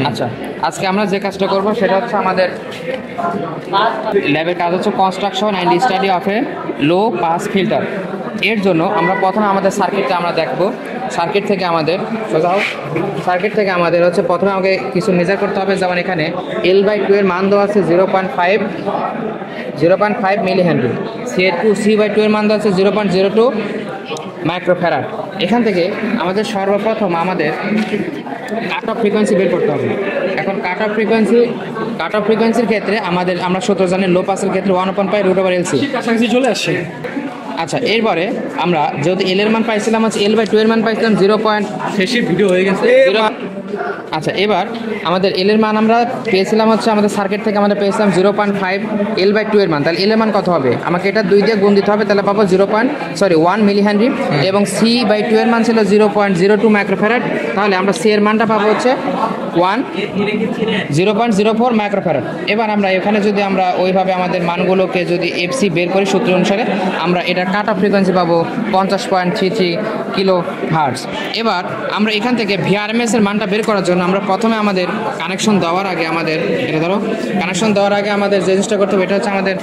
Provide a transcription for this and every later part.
আচ্ছা, আজকে আমরা যে কাজটা করব সেটা হচ্ছে আমাদের ল্যাবের কাজ হচ্ছে construction and study of A low pass filter. এর জন্য আমরা প্রথমে আমাদের সার্কিটটা আমরা দেখব। সার্কিট থেকে আমাদের হচ্ছে প্রথমে আমাকে কিছু মেজার করতে হবে। যেমন এখানে L/2 এর মান দেওয়া আছে 0.5 মিলি হেনরি, C/2 এর মান দেওয়া আছে 0.02 মাইক্রোফ্যারাড। এখান থেকে আমাদের সর্বপ্রথম আমাদের কাট অফ ফ্রিকোয়েন্সি বের করতে হবে। এখন কাট অফ ফ্রিকোয়েন্সির ক্ষেত্রে আমরা সূত্র জানি লো পাসের ক্ষেত্রে 1/√LC কাছাকাছি চলে আসছে। আচ্ছা, এরপরে আমরা যেহেতু এল এর মান পাইছিলাম হচ্ছে L/2 এর মান পাইছিলাম 0. শেষে ভিডিও হয়ে গেছে। আচ্ছা, এবার আমাদের এল এর মান আমরা পেয়েছিলাম হচ্ছে আমাদের সার্কিট থেকে আমরা পেয়েছিলাম 0.5 L/2 এর মান। তাহলে এল এর মান কত হবে? আমাকে এটা 2 দিয়ে গুণ দিতে হবে, তাহলে পাবো 1 মিলি হেনরি। এবং C/2 এর মান ছিল 0.02 মাইক্রোফ্যারাড। তাহলে আমরা সি এর মানটা পাবো হচ্ছে 0.04 মাইক্রোফ্যারাড। এবার আমরা এখানে যদি আমরা ওইভাবে আমাদের মানগুলোকে যদি এফসি বের করি সূত্র অনুসারে, আমরা এটা কাট অফ ফ্রিকোয়েন্সি পাবো 50.33 কিলো হার্টজ। এবার আমরা এখান থেকে VRMS এর মানটা বের করার জন্য আমরা প্রথমে আমাদের কানেকশন দেওয়ার আগে আমাদের যে জিনিসটা করতে হবে এটা হচ্ছে আমাদের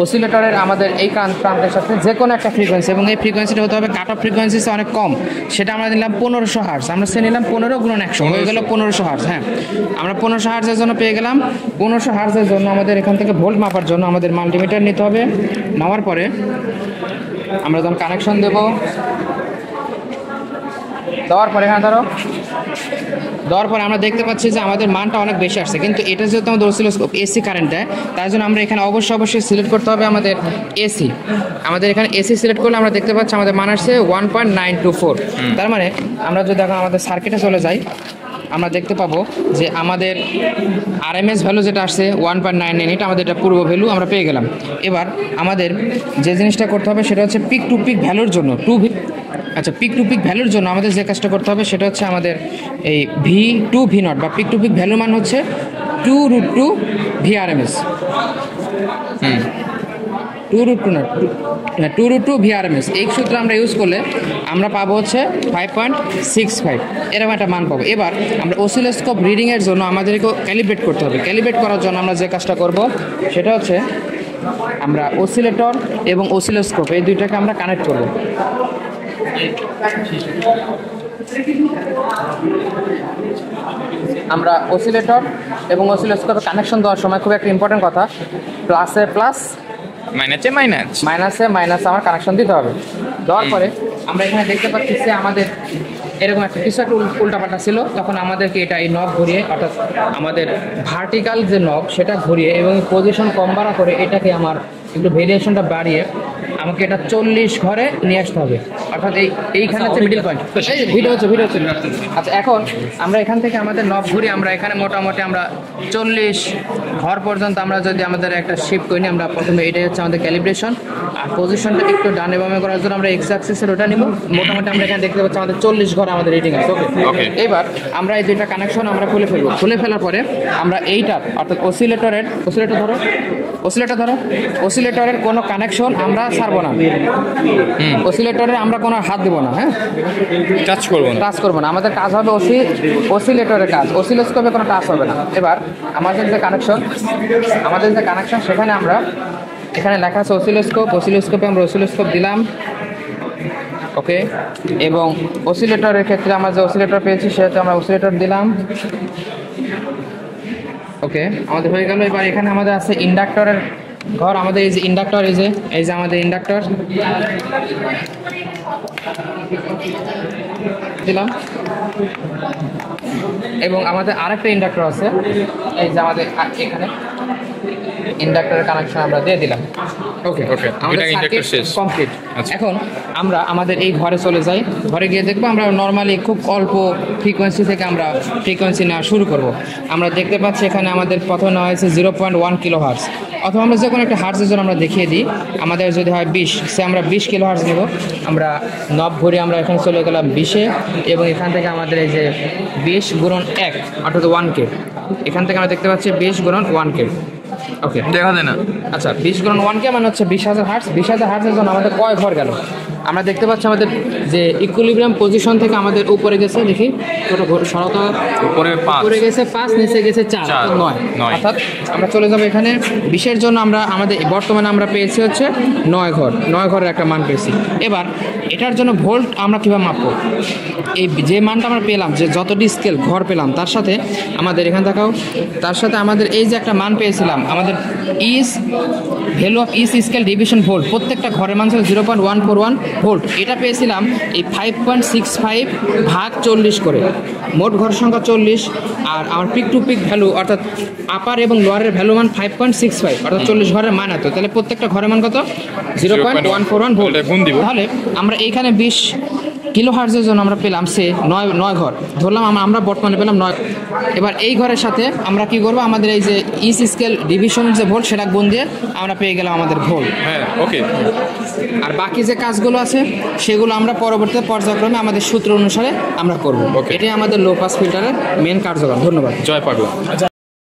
অসিলেটরের আমাদের এই প্রান্তের সাথে যে কোনো একটা ফ্রিকোয়েন্সি, এবং এই ফ্রিকোয়েন্সিটা হতে হবে কাট অফ ফ্রিকোয়েন্সি অনেক কম। সেটা আমরা নিলাম 1500 হার্টজ। আমরা সে নিলাম 15 গুণন 100 হয়ে গেল 1500 হার্টজ। হ্যাঁ, আমরা 1500 হার্টজের জন্য পেয়ে গেলাম। 1500 হার্টজের জন্য আমাদের এখান থেকে ভোল্ট মাপার জন্য আমাদের মাল্টিমিটার নিতে হবে। নেওয়ার পরে আমরা যখন কানেকশন দেওয়ার পরে দেওয়ার পরে আমরা দেখতে পাচ্ছি যে আমাদের মানটা অনেক বেশি আসছে, কিন্তু এটা যেহেতু আমাদের অসিলোস্কোপ এসি কারেন্ট দেয়, তার জন্য আমরা এখানে অবশ্যই সিলেক্ট করতে হবে আমাদের এসি। আমাদের এখানে এসি সিলেক্ট করলে আমরা দেখতে পাচ্ছি আমাদের মান আসছে 1.924। তার মানে আমরা যদি এখন আমাদের সার্কিটে চলে যাই, আমরা দেখতে পাবো যে আমাদের RMS ভ্যালু যেটা আসছে 1.99, এটা আমাদের এটা পূর্ব ভ্যালু আমরা পেয়ে গেলাম। এবার আমাদের যে জিনিসটা করতে হবে সেটা হচ্ছে পিক টু পিক ভ্যালুর জন্য পিক টু পিক ভ্যালুর জন্য আমাদের যে কাজটা করতে হবে সেটা হচ্ছে আমাদের এই V2V0 বা পিক টু পিক ভ্যালুর মান হচ্ছে 2√2 VRMS। 2√2 VRMS। এই সূত্র আমরা ইউজ করলে আমরা পাবো হচ্ছে 5.65 এরকম একটা মান পাবো। এবার আমরা অসিলোস্কোপ রিডিংয়ের জন্য আমাদেরকে ক্যালিব্রেট করতে হবে। ক্যালিব্রেট করার জন্য আমরা যে কাজটা করব সেটা হচ্ছে আমরা অসিলেটর এবং অসিলোস্কোপ এই দুইটাকে আমরা কানেক্ট করব। আমরা অসিলেটর এবং অসিলোস্কোপে কানেকশন দেওয়ার সময় খুব একটা ইম্পর্টেন্ট কথা, প্লাসে প্লাস মাইনাসে মাইনাস আমার কানেকশন দিতে হবে। দেওয়ার পরে আমরা এখানে দেখতে পাচ্ছি যে আমাদের এরকম কিছু একটা উল্টাপাল্টা ছিল, তখন আমাদেরকে এটা এই নব ঘুরিয়ে, অর্থাৎ আমাদের ভার্টিক্যাল যে নব সেটা ঘুরিয়ে এবং পজিশন কম বাড়া করে এটাকে আমার একটু ভেরিয়েশনটা বাড়িয়ে আমাকে এটা 40 ঘরে নিয়ে আসতে হবে। অর্থাৎ এইখানে হচ্ছে মিডল পয়েন্ট। ভিডিও হচ্ছে। আচ্ছা, এখন আমরা এখান থেকে আমাদের নব ঘুরে আমরা এখানে মোটামুটি আমরা 40 ঘর পর্যন্ত আমরা যদি আমাদের একটা শিফট করি, আমরা প্রথমে এটাই হচ্ছে আমাদের ক্যালিব্রেশন। আর পজিশনটা একটু ডানে বামে করার জন্য আমরা এক্স অ্যাক্সিসের ওটা নিব। মোটামুটি আমরা এখানে দেখতে পাচ্ছি আমাদের 40 ঘর আমাদের রিডিং আছে। ওকে, এবার আমরা এই দুইটা কানেকশন আমরা খুলে ফেলার পরে আমরা এইটার অর্থাৎ অসিলেটরের কোনো কানেকশন আমরা ছাড়বো না। অসিলেটরে আমরা কোনো হাত দেবো না। হ্যাঁ, টাচ করবো না। আমাদের কাজ হবে অসিলেটরের কাজ, অসিলোস্কোপে কোনো টাচ হবে না। এবার আমাদের যে কানেকশন সেখানে আমরা এখানে লেখা আছে অসিলোস্কোপে আমরা অসিলোস্কোপ দিলাম। ওকে, এবং অসিলেটরের ক্ষেত্রে আমরা যে অসিলেটর পেয়েছি সেটা আমরা অসিলেটর দিলাম। ওকে, আমাদের হয়ে গেল। এবার এখানে আমাদের আছে ইন্ডাক্টরের ঘর। আমাদের এই যে ইন্ডাক্টর, এই যে আমাদের ইন্ডাক্টর দিলাম, এবং আমাদের আরেকটা ইন্ডাক্টর আছে এই যে আমাদের এখানে ইন্ডাক্টরের কানেকশন আমরা দিয়ে দিলাম। ওকে, আমাদের সার্কিট কমপ্লিট। এখন আমরা আমাদের এই ঘরে চলে যাই। ঘরে গিয়ে দেখবো আমরা নর্মালি খুব অল্প ফ্রিকোয়েন্সি থেকে আমরা ফ্রিকোয়েন্সি নেওয়া শুরু করব। আমরা দেখতে পাচ্ছি এখানে আমাদের প্রথমে নেওয়া হয়েছে 0.1 কিলো হার্টজ, অথবা আমরা যে কোনো একটা হার্টজের জন্য আমরা দেখিয়ে দিই। আমাদের যদি হয় 20, আমরা 20 কিলো হার্টজ নেব। আমরা নব ঘুরে আমরা এখানে চলে গেলাম 20-এ, এবং এখান থেকে আমাদের এই যে 20 গুণন 1 অর্থাৎ 1K, এখান থেকে আমরা দেখতে পাচ্ছি 20 গুণন 1K। ওকে, দেখা যায় না। আচ্ছা, 20 গুণন 1K মানে হচ্ছে 20,000 হার্টজ। 20,000 হার্টজের জন্য আমাদের কয় ঘর গেল? আমরা দেখতে পাচ্ছি আমাদের যে ইকুইলিব্রিয়াম পজিশন থেকে আমাদের উপরে গেছে, দেখি ওটা সরতা উপরে গেছে 5, নিচে গেছে 4, 9। অর্থাৎ আমরা চলে যাবো এখানে 20-এর জন্য আমরা আমাদের বর্তমানে আমরা পেয়েছি হচ্ছে 9 ঘরের একটা মান পেয়েছি। এবার এটার জন্য ভোল্ট আমরা কীভাবে মাপবো? এই যে মানটা আমরা পেলাম, যে যতটি স্কেল ঘর পেলাম তার সাথে আমাদের এখানে দেখাও, তার সাথে আমাদের এই যে একটা মান পেয়েছিলাম আমাদের value of each scale division volt, প্রত্যেকটা ঘরের মান ছিল 0.141 ভোল্ট। এটা পেয়েছিলাম এই 5.65 ভাগ 40 করে, মোট ঘর সংখ্যা 40। আর আমার পিক টু পিক ভ্যালু অর্থাৎ আপার এবং লোয়ারের ভ্যালু মান 5.65, অর্থাৎ 40 ঘরের মান এত। তাহলে প্রত্যেকটা ঘরের মান কত? 0.141 ভোল্ট। তাহলে আমরা এইখানে 20 কিলো হার্জের জন্য আমরা পেলাম সে 9 ঘর ধরলাম, আমরা বর্তমানে পেলাম 9। এবার এই ঘরের সাথে আমরা কি করব, আমাদের এই যে ইচ স্কেল ডিভিশনের যে ভোল্ট সেটা গুণ দিয়ে আমরা পেয়ে গেলাম আমাদের ভোল্ট। হ্যাঁ, ওকে। আর বাকি যে কাজগুলো আছে সেগুলো আমরা পরবর্তীতে পর্যায়ক্রমে আমাদের সূত্র অনুসারে আমরা করব। এটাই আমাদের লো পাস ফিল্টারের মেন কার্যক্রম। ধন্যবাদ। জয় পাগলা।